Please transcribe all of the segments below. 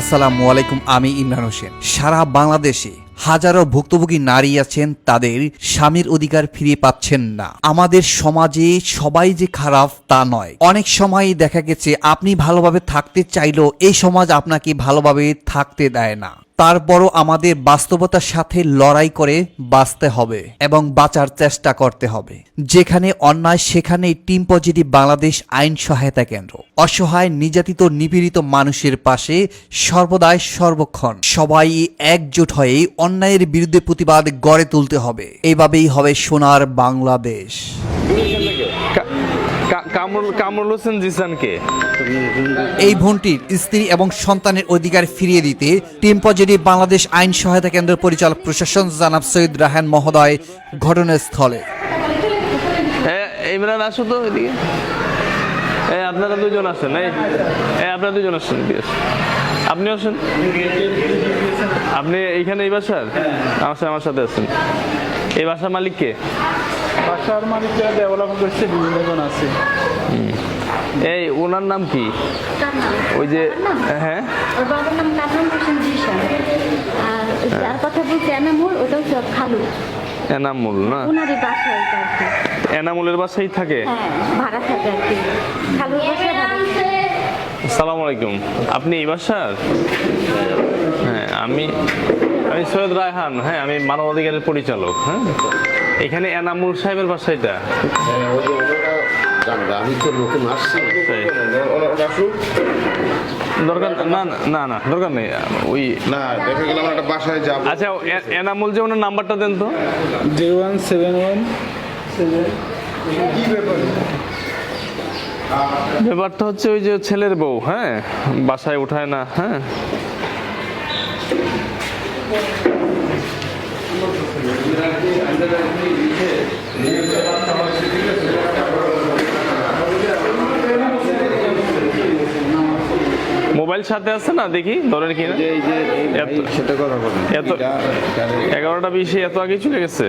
আসসালামু আলাইকুম, আমি ইমরান হোসেন। সারা বাংলাদেশে হাজারো ভুক্তভোগী নারী আছেন, তাদের স্বামীর অধিকার ফিরে পাচ্ছেন না। আমাদের সমাজে সবাই যে খারাপ তা নয়, অনেক সময় দেখা গেছে আপনি ভালোভাবে থাকতে চাইলেও এই সমাজ আপনাকে ভালোভাবে থাকতে দেয় না। তারপরও আমাদের বাস্তবতার সাথে লড়াই করে বাঁচতে হবে এবং বাঁচার চেষ্টা করতে হবে। যেখানে অন্যায় সেখানেই টিম পজিটিভ বাংলাদেশ আইন সহায়তা কেন্দ্র অসহায় নির্যাতিত নিপীড়িত মানুষের পাশে সর্বদাই সর্বক্ষণ। সবাই একজোট হয়ে অন্যায়ের বিরুদ্ধে প্রতিবাদ গড়ে তুলতে হবে। এইভাবেই হবে সোনার বাংলাদেশ। কামরুল হোসেন জিসানকে এই বোনটির স্ত্রী এবং সন্তানের অধিকার ফিরিয়ে দিতে টিম পজিটিভ বাংলাদেশ আইন সহায়তা কেন্দ্রের পরিচালক প্রশাসন জনাব সৈয়দ রাহান মহোদয় ঘটনাস্থলে। ইমরান আসো তো এদিকে। আপনারা দুজন আসেন। আপনারা দুজন আসেন, আপনি আসেন। আপনি এইখানে এই বাসার আমার সাথে আছেন। এই বাসার মালিক কে? বাসার মালিকরা ডেভেলপ করছে, বিভিন্ন জন আছে। এই ওনার নাম কি? ওই যে হ্যাঁ, ওর বাবার নাম কামরুল হোসেন জিসান, আর যার কথা বলছে এনামুল, ওটাও সব খালু। এনামুল না? ওনারই বাসায় এটা আর কি। এনামুলের বাসায় থাকে? হ্যাঁ, ভাড়া থাকে আর কি। খালুর বাসায় ভাড়া। আসসালামু আলাইকুম, আপনি এই বাসার? হ্যাঁ, আমি সৈয়দ রায়হান। হ্যাঁ, আমি মানবাধিকারের পরিচালক। হ্যাঁ, এখানে এনামুল সাহেবের বাসা এটা? আমি তো নতুন আসছি, দরকার না না না, দরকার নেই। ওই না দেখে গেলাম একটা বাসায় যাবো। আচ্ছা, এনামুল যে ওনার নাম্বারটা দেন তো। 01717 ব্যাপারটা হচ্ছে ওই যে ছেলের বউ, হ্যাঁ, বাসায় উঠায় না। হ্যাঁ, মোবাইল সাথে আছে না, দেখি ধরেন কিনা। সেটা কথা বলেন। এত 11টা 20 এত আগে চলে গেছে।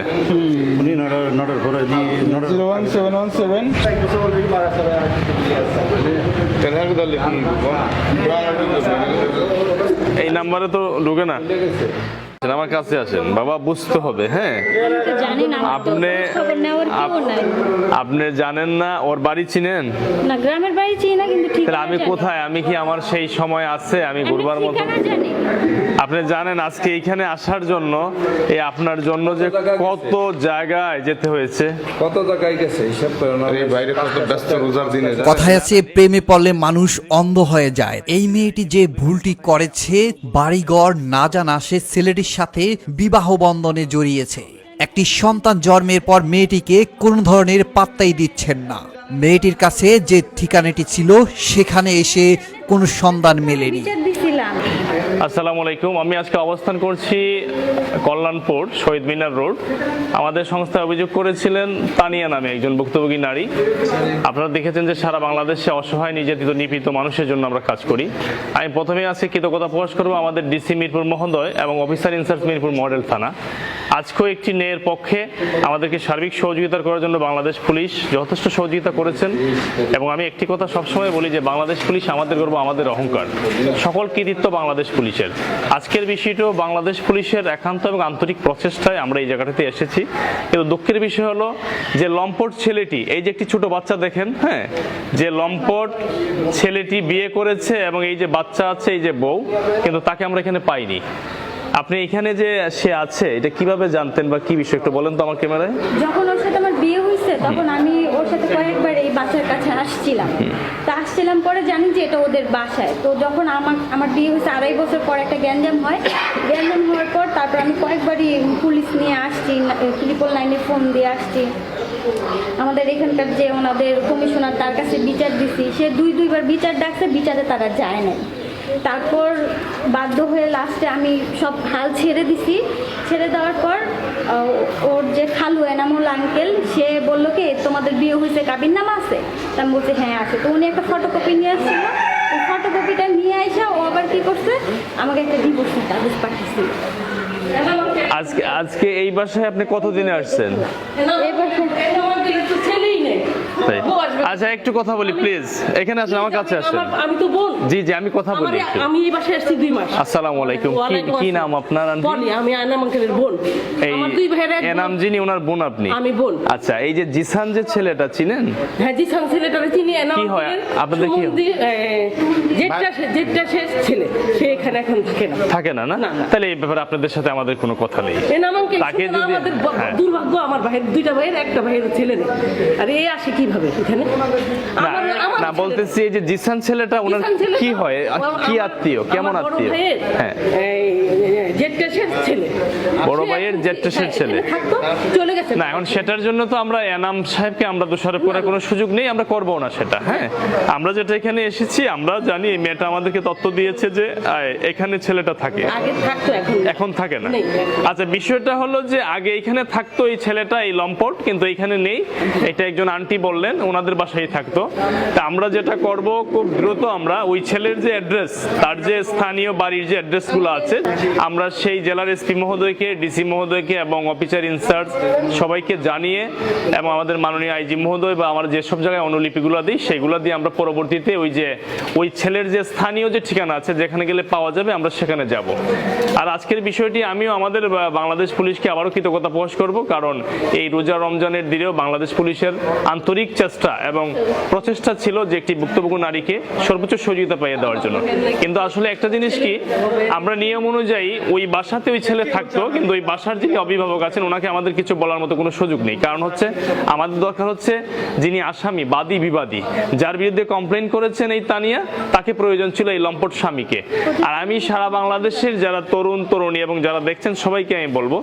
উনি নটার পরে 01717 এই নাম্বারে তো ঢুকে না। আমার কাছে আসেন বাবা, বুঝতে হবে। হ্যাঁ, জানি না, আপনি জানেন না ওর বাড়ি চিনেন না, গ্রামের বাড়ি চিনি না, কিন্তু ঠিক আমি কোথায়, আমি কি আমার সেই সময় আছে আমি ঘুরবার মতো? আপনি জানেন আজকে এইখানে আসার জন্য আপনার জন্য যে কত জায়গায় যেতে হয়েছে, কত জায়গায় গেছে হিসাব করেন। এই বাইরে কত ব্যস্ত রোজার দিনে। কথায় আছে, প্রেমে পড়লে মানুষ অন্ধ হয়ে যায়। এই মেয়েটি যে ভুলটি করেছে, বাড়িঘর না জানা সে ছেলেটির সাথে বিবাহ বন্ধনে জড়িয়েছে। একটি সন্তান জন্মের পর মেয়েটিকে কোন ধরনের পাত্তাই দিচ্ছেন না। মেয়েটির কাছে যে ঠিকানাটি ছিল সেখানে এসে কোনো সন্ধান মেলেনি। আসসালামু আলাইকুম, আমি আজকে অবস্থান করছি কল্যাণপুর শহীদ মিনার রোড। আমাদের সংস্থায় অভিযোগ করেছিলেন তানিয়া নামে একজন ভুক্তভোগী নারী। আপনারা দেখেছেন যে সারা বাংলাদেশে অসহায় নির্যাতিত নিপীড়িত মানুষের জন্য আমরা কাজ করি। আমি প্রথমে আজকে কৃতজ্ঞতা প্রকাশ করবো আমাদের ডিসি মিরপুর মহোদয় এবং অফিসার ইনচার্জ মিরপুর মডেল থানা। আজকেও একটি মেয়ের পক্ষে আমাদেরকে সার্বিক সহযোগিতা করার জন্য বাংলাদেশ পুলিশ যথেষ্ট সহযোগিতা করেছেন। এবং আমি একটি কথা সবসময় বলি যে বাংলাদেশ পুলিশ আমাদের গর্ব, আমাদের অহংকার। সকল কৃতিত্ব বাংলাদেশ পুলিশের। আজকের বিষয়টাও বাংলাদেশ পুলিশের একান্ত এবং আন্তরিক প্রচেষ্টায় আমরা এই জায়গাটাতে এসেছি। কিন্তু দুঃখের বিষয় হলো যে লম্পট ছেলেটি, এই যে একটি ছোট বাচ্চা দেখেন, হ্যাঁ, যে লম্পট ছেলেটি বিয়ে করেছে এবং এই যে বাচ্চা আছে, এই যে বউ, কিন্তু তাকে আমরা এখানে পাইনি। আপনি এখানে যে সে আছে এটা কিভাবে জানতেন বা কি বিষয় একটু বলেন তো আমার ক্যামেরায়। যখন ওর সাথে আমার বিয়ে হয়েছে তখন আমি ওর সাথে কয়েকবার এই বাসার কাছে আসছিলাম। পরে জানি যে এটা ওদের বাসায়। তো যখন আমার বিয়ে হয়েছে 2.5 বছর পর একটা গ্যাঞ্জাম হয়। গ্যাঞ্জাম হওয়ার পর তারপর আমি কয়েকবারই পুলিশ নিয়ে আসছি, 999-এ ফোন দিয়ে আসছি। আমাদের এখানকার যে ওনাদের কমিশনার, তার কাছে বিচার দিছি। সে দুইবার বিচার ডাকছে, বিচারে তারা যায় নাই। তারপর বাধ্য হয়ে লাস্টে আমি সব হাল ছেড়ে দিছি। ছেড়ে দেওয়ার পর ওর যে খালু এনামুল আঙ্কেল, সে বললো কি তোমাদের বিয়ে হয়েছে, কাবির নামা আছে? তা আমি বলছি হ্যাঁ আছে। তো উনি একটা ফটোকপি নিয়ে আসছিল। ওই ফটোকপিটা নিয়ে আসা ও আবার কি করছে, আমাকে একটা ডিভোর্সের কাগজ পাঠিয়েছিল। আজকে এই বাসায় আপনি কতদিনে আসছেন? এই বাসায় তাই আচ্ছা একটু কথা বলি প্লিজ, এখানে আসেন, আমার কাছে আসেন। আমি তো বোন। জি জি আমি কথা বলি একটু। আমি এই বাসায় আসছি 2 মাস। আসসালামু আলাইকুম, কি নাম আপনার আন্টি? বলি আমি আনাম আঙ্কেলের বোন। এই আমার 2 ভাইয়ের এক এনাম যিনি ওনার বোন আপনি? আমি বোন। আচ্ছা এই যে জিসান যে ছেলেটা চিনেন? হ্যাঁ জিসান ছেলেটারে চিনি। এনাম কি হয় আপনাদের কি হয়? যেটা সে ছেলে সে এখানে এখন থাকে না। থাকে না না? না, না। তাহলে এই ব্যাপারে আপনাদের সাথে আমাদের কোনো কথা নেই। এনাম আঙ্কেল তাকে যদি- আমাদের হ্যাঁ। দুর্ভাগ্য, আমার ভাইয়ের 2টা ভাইয়ের একটা ভাইয়ের ছেলে নেই। আর এই আসে কিভাবে এখানে? না না বলতেছি এই যে জিসান ছেলেটা ওনার কি হয়, কি আত্মীয়, কেমন আত্মীয়? হ্যাঁ জেটটাসের ছেলে। বড় ভাইয়ের জেটটাসের ছেলে। এখানে থাকতো, চলে গেছে। না এখন সেটার জন্য তো আমরা এনাম সাহেবকে আমরা দোষারোপ করার কোনো সুযোগ নেই, আমরা করবো না সেটা। হ্যাঁ আমরা যেটা এখানে এসেছি আমরা জানি এই মেয়েটা আমাদেরকে তথ্য দিয়েছে যে এখানে ছেলেটা থাকে, আগে থাকতো, এখন থাকে না। নেই। আচ্ছা বিষয়টা হলো যে আগে এখানে থাকতো এই ছেলেটা, এই লম্পট, কিন্তু এখানে নেই। এটা একজন আন্টি বললেন ওনাদের বাসায় থাকতো। তা আমরা যেটা করব খুব দ্রুত আমরা ওই ছেলের যে অ্যাড্রেস, তার যে স্থানীয় বাড়ির যে অ্যাড্রেসগুলো আছে আমরা সেই জেলার এসপি মহোদয়কে, ডিসি মহোদয়কে এবং অফিসার ইনচার্জ সবাইকে জানিয়ে এবং আমাদের মাননীয় আইজি মহোদয় বা আমরা যেসব জায়গায় অনুলিপিগুলো দিই সেগুলো দিয়ে আমরা পরবর্তীতে ওই ছেলের যে স্থানীয় যে ঠিকানা আছে যেখানে গেলে পাওয়া যাবে আমরা সেখানে যাব। আর আজকের বিষয়টি আমিও আমাদের বাংলাদেশ পুলিশকে আবারও কৃতজ্ঞতা প্রকাশ করব, কারণ এই রোজা রমজানের দিনেও বাংলাদেশ পুলিশের আন্তরিক চেষ্টা এবং প্রচেষ্টা ছিল যে একটি ভুক্তভোগী নারীকে সর্বোচ্চ সহযোগিতা পাইয়ে দেওয়ার জন্য। কিন্তু আসলে একটা জিনিস কি, আমরা নিয়ম অনুযায়ী ওই বাসাতে ওই ছেলে থাকতো, কিন্তু ওই বাসার যিনি অভিভাবক আছেন ওনাকে আমাদের কিছু বলার মতো কোনো সুযোগ নেই। কারণ হচ্ছে আমাদের দরকার হচ্ছে যিনি আসামি, বাদী বিবাদী, যার বিরুদ্ধে কমপ্লেন করেছেন এই তানিয়া, তাকে প্রয়োজন ছিল এই লম্পট স্বামীকে। আর আমি সারা বাংলাদেশের যারা তরুণ তরুণী এবং যারা দেখছেন সবাইকে আমি বলবো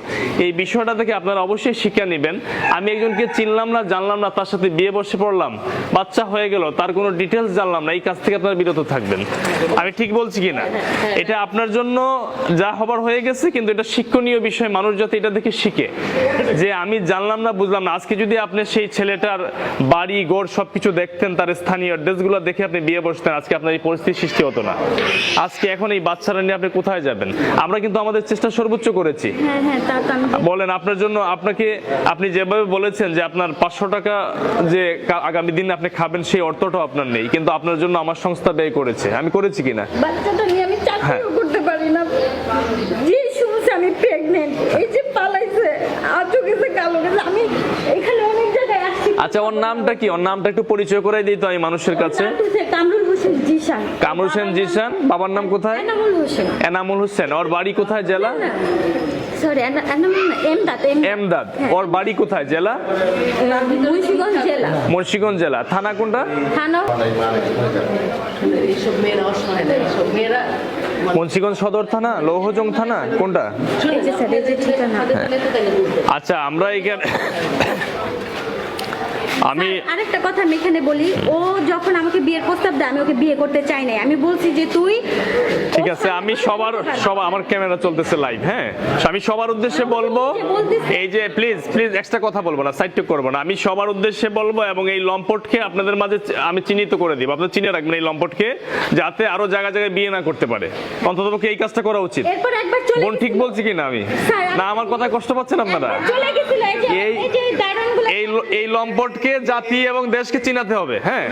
এই বিষয়টা থেকে আপনারা অবশ্যই শিক্ষা নেবেন। আমি একজনকে চিনলাম না, জানলাম না, তার সাথে বিয়ে বসে পড়লাম, বাচ্চা হয়ে গেল, তার কোনো ডিটেলস জানলাম না, এই কাজ থেকে আপনারা বিরত থাকবেন। আমি ঠিক বলছি কিনা? এটা আপনার জন্য যা হবার হয়ে গেছে, কিন্তু এটা শিক্ষণীয় বিষয়, মানুষ যাতে এটা দেখে শিখে যে আমি জানলাম না, বুঝলাম না। আজকে যদি আপনি সেই ছেলেটার বাড়ি গড় সবকিছু দেখতেন, তার স্থানীয় অ্যাড্রেসগুলো দেখে আপনি বিয়ে বসতেন, আজকে আপনার এই পরিস্থিতি সৃষ্টি হতো না। আজকে এখন এই বাচ্চারা নিয়ে আপনি কোথায় যাবেন? আমরা কিন্তু আমাদের চেষ্টা সর্বোচ্চ করেছি। হ্যাঁ হ্যাঁ তা তো আমি বলেন আপনার জন্য, আপনি যেভাবে বলেছেন যে আপনার 500 টাকা যে আগামী দিনে আপনি খাবেন সেই অর্থটাও আপনার নেই, কিন্তু আপনার জন্য আমার সংস্থা ব্যয় করেছে। আমি করেছি কিনা? বাচ্চাটা নিয়ে আমি হ্যাঁ। চাকরিও করতে পারি না। যে শুনছে আমি প্রেগনেন্ট, এই যে পালাইছে, আজও গেছে কালো গেছে, আমি এখানে অনেক জায়গায় আসছি। আচ্ছা ওর নামটা কি? ওর নামটা একটু পরিচয় করে দিই তো আমি মানুষের কাছে। কামরুল হোসেন জিশান। কামরুল হোসেন জিশান। বাবার নাম কোথায়? এনামুল হোসেন। এনামুল হোসেন। ওর বাড়ি কোথায়? জেলা? সরি এনামুল না, এমদাদ। এমদাদ। ওর বাড়ি কোথায়? জেলা? মুন্সিগঞ্জ জেলা। মুন্সিগঞ্জ জেলা। থানা কোনটা? থানা এইসব মেয়েরা অসহায় না, এইসব মেয়েরা মুন্সিগঞ্জ সদর থানা, লৌহজং থানা কোনটা? এই যে স্যার, এই যে ঠিকানা। আচ্ছা আমরা এখানে আমি আরেকটা কথা আমি এখানে বলি, ও যখন আমাকে বিয়ের প্রস্তাব দেয় আমি ওকে বিয়ে করতে চাই নাই। আমি বলছি যে তুই ঠিক আছে, আমি সবার আমার ক্যামেরা চলতেছে লাইভ। হ্যাঁ আমি সবার উদ্দেশ্যে বলবো, এই যে প্লিজ এক্সট্রা কথা বলবো না, সাইড টক করবো না। আমি সবার উদ্দেশ্যে বলবো এবং এই লম্পটকে আপনাদের মাঝে আমি চিহ্নিত করে দিব। আপনারা চিনে রাখবেন এই লম্পটকে, যাতে আরো জায়গায় জায়গায় বিয়ে না করতে পারে। অন্ততপক্ষে এই কাজটা করা উচিত। এরপর একবার চলে বোন ঠিক বলছি কিনা আমি? স্যার, না আমার কথা কষ্ট পাচ্ছেন আপনারা? চলে গেছিল এই যে দারুণগুলো। এই লম্পটকে জাতি এবং দেশকে চিনাতে হবে। হ্যাঁ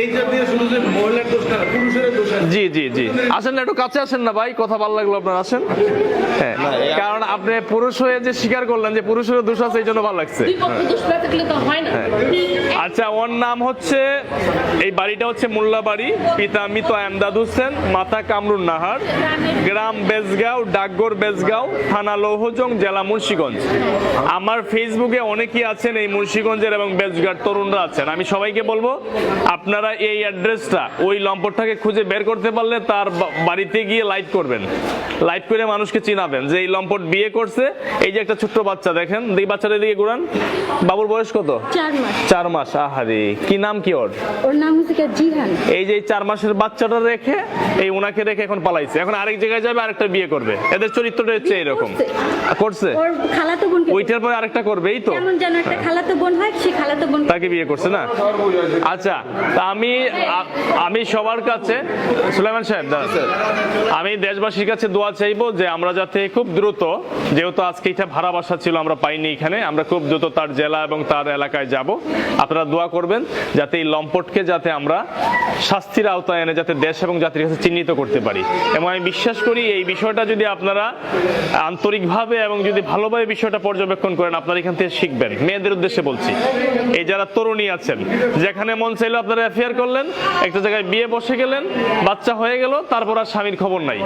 এইটা দিয়ে শুধু যে মহিলার দোষ না, পুরুষের দোষ আছে। জি জি জি আসেন না, একটু কাছে আসেন না ভাই, কথা ভালো লাগলো আপনার, আসেন। হ্যাঁ কারণ আপনি পুরুষ হয়ে যে স্বীকার করলেন যে পুরুষের দোষ আছে, এই জন্য ভালো লাগছে। দুই পক্ষ দোষ না থাকলে তো হয় না। আচ্ছা ওর নাম হচ্ছে, এই বাড়িটা হচ্ছে মোল্লা বাড়ি, পিতা মৃত এমদাদ হোসেন, মাতা কামরুন নাহার, গ্রাম বেজগাঁও, ডাকঘর বেজগাঁও, থানা লৌহজং, জেলা মুন্সিগঞ্জ। আমার ফেসবুকে অনেকেই আছেন এই মুন্সিগঞ্জের এবং বেজগাঁর তরুণরা আছেন। আমি সবাইকে বলবো আপনারা এই অ্যাড্রেসটা ওই লম্পটটাকে খুঁজে বের করতে পারলে তার বাড়িতে গিয়ে লাইভ করবেন, লাইভ করে মানুষকে চিনাবেন যে এই লম্পট বিয়ে করছে। এই যে একটা ছোট্ট বাচ্চা দেখেন, এই বাচ্চাটা দিকে ঘুরান। বাবুর বয়স কত? 4 মাস। 4 মাস। আহারে কি নাম কি ওর? ওর নাম হচ্ছে জিহান। এই যে 4 মাসের বাচ্চাটা রেখে এই ওনাকে রেখে এখন পালাইছে, এখন আরেক জায়গায় যাবে, আরেকটা বিয়ে করবে। এদের চরিত্রটা হচ্ছে এরকম। করছে ওর খালাতো বোনকে, ওইটার পরে আরেকটা করবে, এই তো। যেমন যেন একটা খালাতো বোন হয়, সেই খালাতো বোন তাকে বিয়ে করছে না? আচ্ছা, তা আমি সবার কাছে, সুলাইমান সাহেব দাঁড়ান, আমি দেশবাসীর কাছে দোয়া চাইবো যে আমরা যাতে খুব দ্রুত, যেহেতু আজকে এটা ভাড়া বাসা ছিল আমরা পাইনি এখানে, আমরা খুব দ্রুত তার জেলা এবং তার এলাকায় যাব। আপনারা দোয়া করবেন যাতে এই লম্পটকে যাতে আমরা শাস্তির আওতায় এনে যাতে দেশ এবং জাতির কাছে চিহ্নিত করতে পারি। এবং আমি বিশ্বাস করি এই বিষয়টা যদি আপনারা আন্তরিকভাবে এবং যদি ভালোভাবে বিষয়টা পর্যবেক্ষণ করেন, আপনারা এখান থেকে শিখবেন। মেয়েদের উদ্দেশ্যে বলছি, এই যারা তরুণী আছেন, যেখানে মন চাইলো আপনারা অ্যাফেয়ার করলেন, একটা জায়গায় বিয়ে বসে গেলেন, বাচ্চা হয়ে গেল, তারপর আর স্বামীর খবর নাই,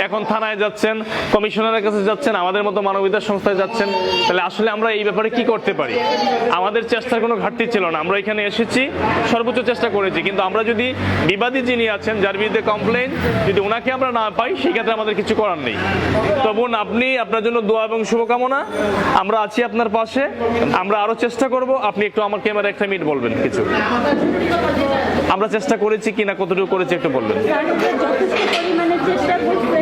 এখন থানায় যাচ্ছেন, কমিশনারের কাছে যাচ্ছেন, আমাদের মতো মানবাধিকার সংস্থায় যাচ্ছেন। তাহলে আসলে আমরা এই ব্যাপারে কি করতে পারি? আমাদের চেষ্টার কোনো ঘাটতি ছিল না, আমরা এখানে এসেছি, সর্বোচ্চ চেষ্টা করেছি। কিন্তু আমরা যদি বিবাদী যিনি আছেন, যার বিরুদ্ধে কমপ্লেইন, যদি ওনাকে আমরা না পাই, সেক্ষেত্রে আমাদের কিছু করার নেই। তো বোন, আপনি, আপনার জন্য দোয়া এবং শুভকামনা, আমরা আছি আপনার পাশে, আমরা আরো চেষ্টা করব। আপনি একটু আমার ক্যামেরা একটা মিনিট বলবেন কিছু, আমরা চেষ্টা করেছি কিনা, কতটুকু করেছি একটু বলবেন। যথেষ্ট পরিমাণে চেষ্টা করছে,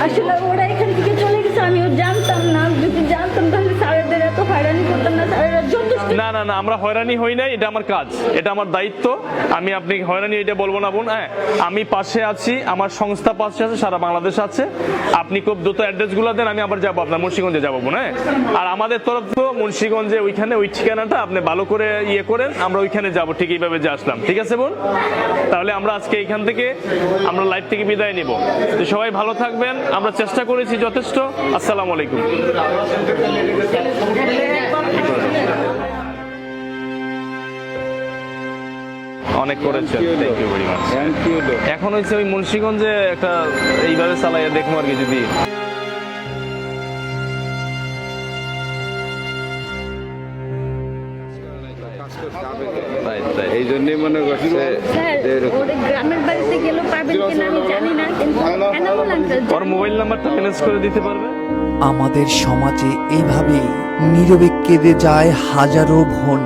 আসলে ওরা এখান থেকে চলে গেছে, আমিও জানতাম না, যদি জানতাম তাহলে স্যারেদের এত হয়রানি করতাম না। স্যারেরা যথেষ্ট না না না, আমরা হয়রানি হই নাই, এটা আমার কাজ, এটা আমার দায়িত্ব। আমি আপনি হয়রানি এটা বলবো না বোন। হ্যাঁ, আমি পাশে আছি, আমার সংস্থা পাশে আছে, সারা বাংলাদেশ আছে। আপনি খুব দ্রুত অ্যাড্রেসগুলো দেন, আমি আবার যাবো আপনার মুন্সিগঞ্জে যাবো বোন। হ্যাঁ, আর আমাদের তরফ তো মুন্সিগঞ্জে ওইখানে ওই ঠিকানাটা আপনি ভালো করে ইয়ে করেন, আমরা ওইখানে যাবো ঠিক এইভাবে যে আসলাম। ঠিক আছে বোন, তাহলে আমরা আজকে এইখান থেকে আমরা লাইভ থেকে বিদায় নিব। তো সবাই ভালো থাকবেন, আমরা চেষ্টা করেছি যথেষ্ট। আসসালামু আলাইকুম। অনেক করেছেন, থ্যাংক ইউ ভেরি মাচ। এখন হচ্ছে ওই মুন্সিগঞ্জে একটা এইভাবে চালাইয়া দেখবো আর কি, যদি এই জন্যই মনে করছে স্যার, ওরা গ্রামের বাড়িতে গেলেও পাবেন কিনা আমি জানি না, কিন্তু এনামুল আঙ্কেল ওর মোবাইল নাম্বারটা ম্যানেজ করে দিতে পারবে? আমাদের সমাজে এইভাবেই নীরবে কেঁদে যায় হাজারো বোন।